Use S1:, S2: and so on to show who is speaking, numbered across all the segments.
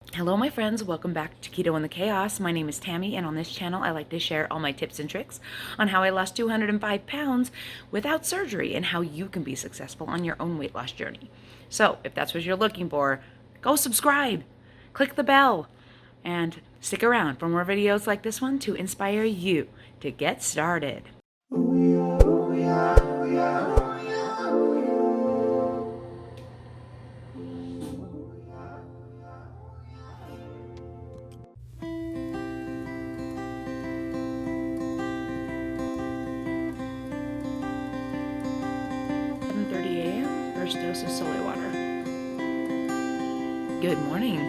S1: Hello my friends, welcome back to Keto and the Chaos. My name is Tammy, and on this channel I like to share all my tips and tricks on how I lost 205 pounds without surgery and how you can be successful on your own weight loss journey. So if that's what you're looking for, go subscribe, click the bell, and stick around for more videos like this one to inspire you to get started. 7:30 a.m. First dose of Solé water. Good morning.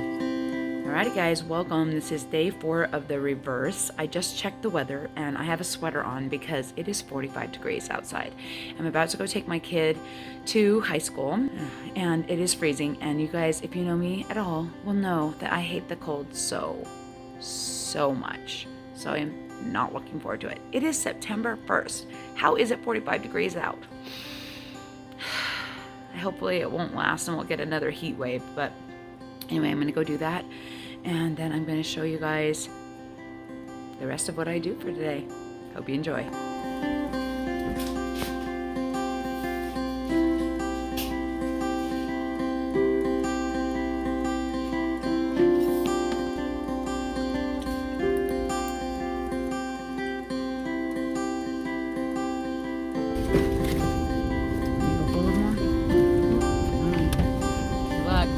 S1: Alrighty guys, welcome. This is day 4 of the reverse. I just checked the weather and I have a sweater on because it is 45 degrees outside. I'm about to go take my kid to high school and it is freezing, and you guys, if you know me at all, will know that I hate the cold so much. So I'm not looking forward to it. It is September 1st. How is it 45 degrees out? Hopefully it won't last and we'll get another heat wave, but anyway, I'm gonna go do that, and then I'm gonna show you guys the rest of what I do for today. Hope you enjoy.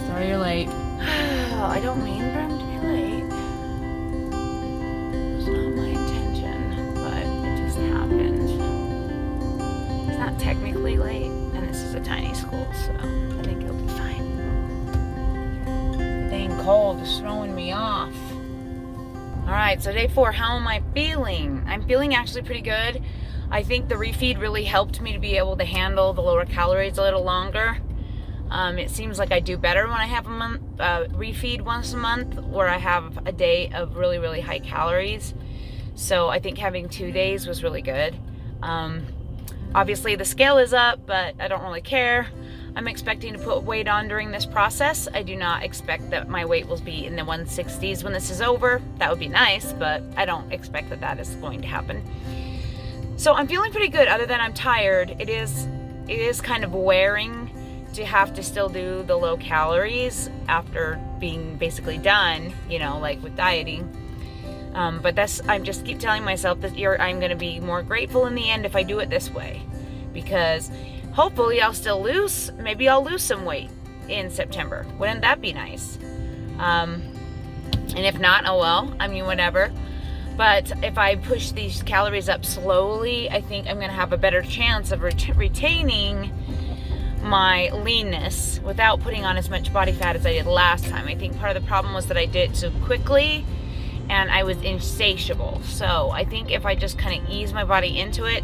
S1: Sorry you're late. I don't mean for him to be late. It's not my intention, but it just happened. He's not technically late, and this is a tiny school, so I think he'll be fine. The dang cold is throwing me off. Alright, so day 4, how am I feeling? I'm feeling actually pretty good. I think the refeed really helped me to be able to handle the lower calories a little longer. It seems like I do better when I have a refeed once a month, where I have a day of really high calories. So I think having 2 days was really good. Obviously the scale is up, but I don't really care. I'm expecting to put weight on during this process. I do not expect that my weight will be in the 160s when this is over. That would be nice, but I don't expect that that is going to happen. So I'm feeling pretty good, other than I'm tired. It is kind of wearing to have to still do the low calories after being basically done, you know, like with dieting. But I'm just keep telling myself that I'm going to be more grateful in the end if I do it this way, because hopefully I'll still lose, maybe I'll lose some weight in September. Wouldn't that be nice? And if not, oh well, I mean, whatever. But if I push these calories up slowly, I think I'm going to have a better chance of retaining my leanness without putting on as much body fat as I did last time. I think part of the problem was that I did it so quickly and I was insatiable. So I think if I just kind of ease my body into it,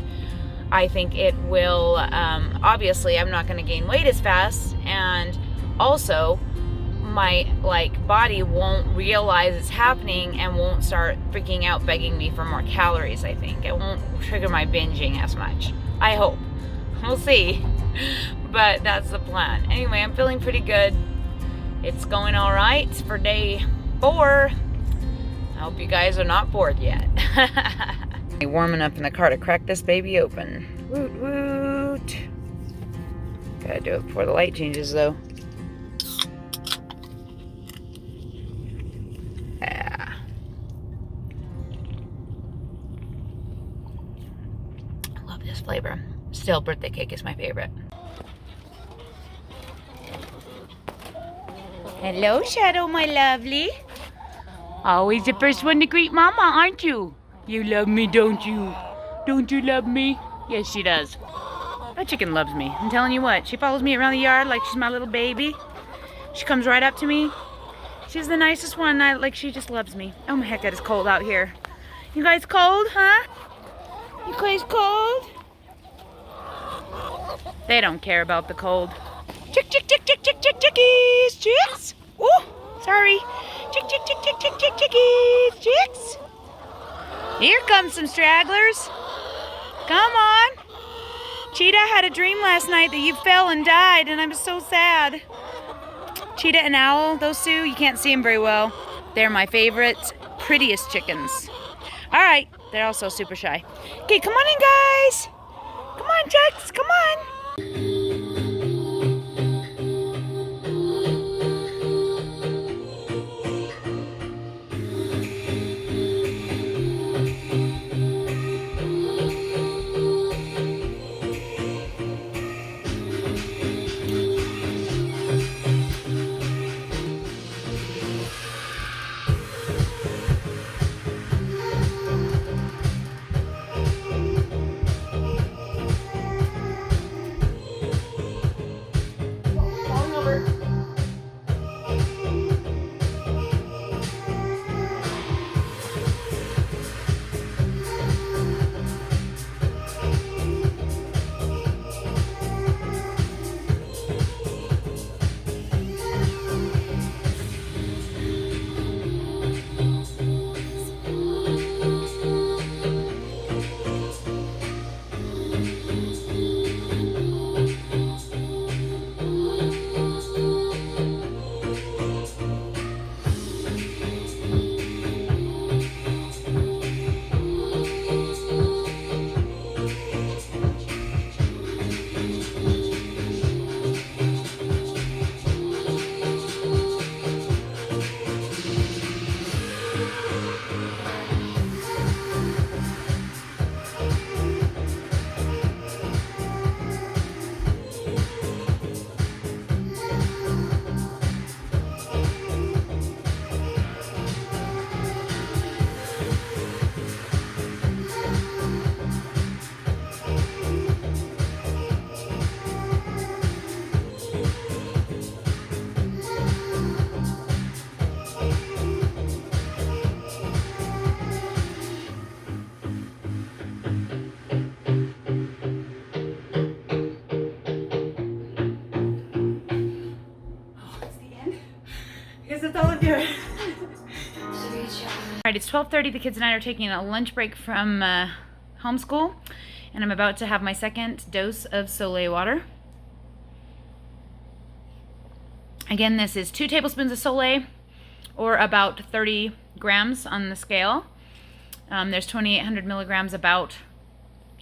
S1: I think it will, obviously I'm not going to gain weight as fast, and also my body won't realize it's happening and won't start freaking out begging me for more calories. I think it won't trigger my binging as much. I hope. We'll see. But that's the plan. Anyway, I'm feeling pretty good. It's going all right for day 4. I hope you guys are not bored yet. Warming up in the car to crack this baby open. Woot woot. Gotta do it before the light changes though. Yeah. I love this flavor. Still, birthday cake is my favorite. Hello, Shadow, my lovely. Always the first one to greet Mama, aren't you? You love me, don't you? Don't you love me? Yes, she does. That chicken loves me. I'm telling you what, she follows me around the yard like she's my little baby. She comes right up to me. She's the nicest one. She just loves me. Oh my heck, it is cold out here. You guys cold, huh? You guys cold? They don't care about the cold. Chick, chick, chick, chick, chick, chick, chickies, chicks. Oh, sorry. Chick, chick, chick, chick, chick, chick, chickies, chicks. Here comes some stragglers. Come on. Cheetah had a dream last night that you fell and died, and I'm so sad. Cheetah and owl, those two, you can't see them very well. They're my favorite, prettiest chickens. All right, they're also super shy. Okay, come on in, guys. Come on, Jax, come on. Alright, it's 12:30. The kids and I are taking a lunch break from homeschool, and I'm about to have my second dose of Solé water. Again, this is 2 tablespoons of Solé, or about 30 grams on the scale. There's 2,800 milligrams about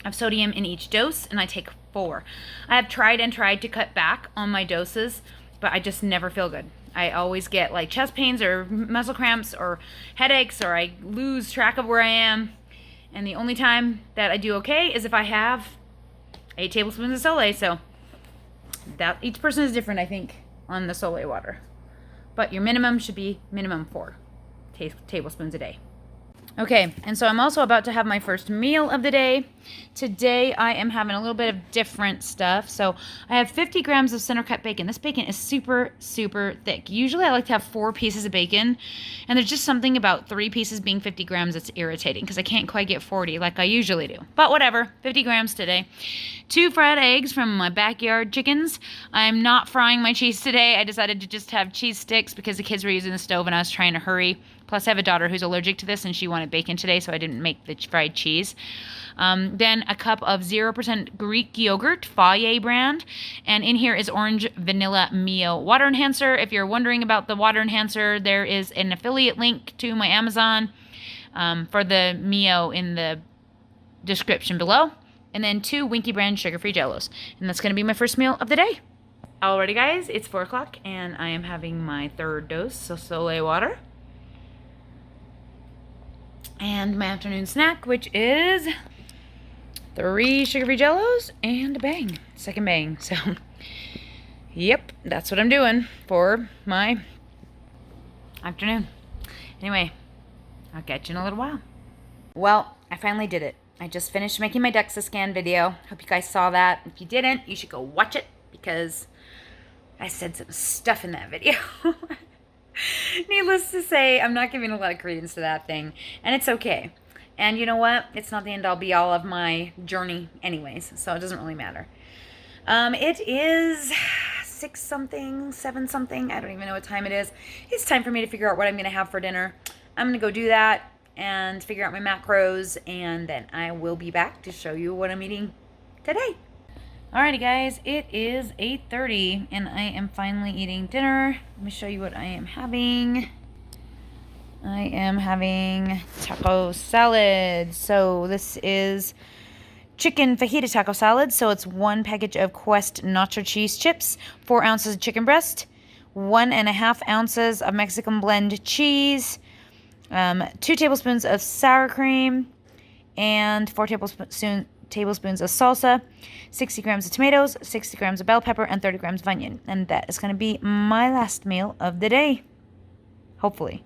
S1: of sodium in each dose, and I take 4. I have tried and tried to cut back on my doses, but I just never feel good. I always get like chest pains or muscle cramps or headaches, or I lose track of where I am. And the only time that I do okay is if I have 8 tablespoons of Solé. So that each person is different, I think, on the Solé water. But your minimum should be minimum 4 tablespoons a day. Okay, and so I'm also about to have my first meal of the day. Today I am having a little bit of different stuff. So I have 50 grams of center cut bacon. This bacon is super, super thick. Usually I like to have 4 pieces of bacon, and there's just something about 3 pieces being 50 grams that's irritating because I can't quite get 40 like I usually do. But whatever, 50 grams today. 2 fried eggs from my backyard chickens. I'm not frying my cheese today. I decided to just have cheese sticks because the kids were using the stove and I was trying to hurry. Plus, I have a daughter who's allergic to this, and she wanted bacon today, so I didn't make the fried cheese. Then a cup of 0% Greek yogurt, Fage brand. And in here is orange vanilla Mio water enhancer. If you're wondering about the water enhancer, there is an affiliate link to my Amazon for the Mio in the description below. And then 2 Winky brand sugar-free jellos. And that's going to be my first meal of the day. Alrighty, guys, it's 4 o'clock, and I am having my 3rd dose of Solé water. And my afternoon snack, which is 3 sugar-free jellos and a bang. Second bang. So, yep, that's what I'm doing for my afternoon. Anyway, I'll catch you in a little while. Well, I finally did it. I just finished making my Dexa scan video. Hope you guys saw that. If you didn't, you should go watch it because I said some stuff in that video. Needless to say, I'm not giving a lot of credence to that thing, and it's okay. And you know what? It's not the end-all be-all of my journey anyways, so it doesn't really matter. It is 6-something, 7-something. I don't even know what time it is. It's time for me to figure out what I'm going to have for dinner. I'm going to go do that and figure out my macros, and then I will be back to show you what I'm eating today. Alrighty guys, it is 8:30 and I am finally eating dinner. Let me show you what I am having. I am having taco salad. So this is chicken fajita taco salad. So it's 1 package of Quest nacho cheese chips, 4 ounces of chicken breast, 1.5 ounces of Mexican blend cheese, 2 tablespoons of sour cream, and 4 tablespoons of salsa, 60 grams of tomatoes, 60 grams of bell pepper, and 30 grams of onion. And that is going to be my last meal of the day. Hopefully.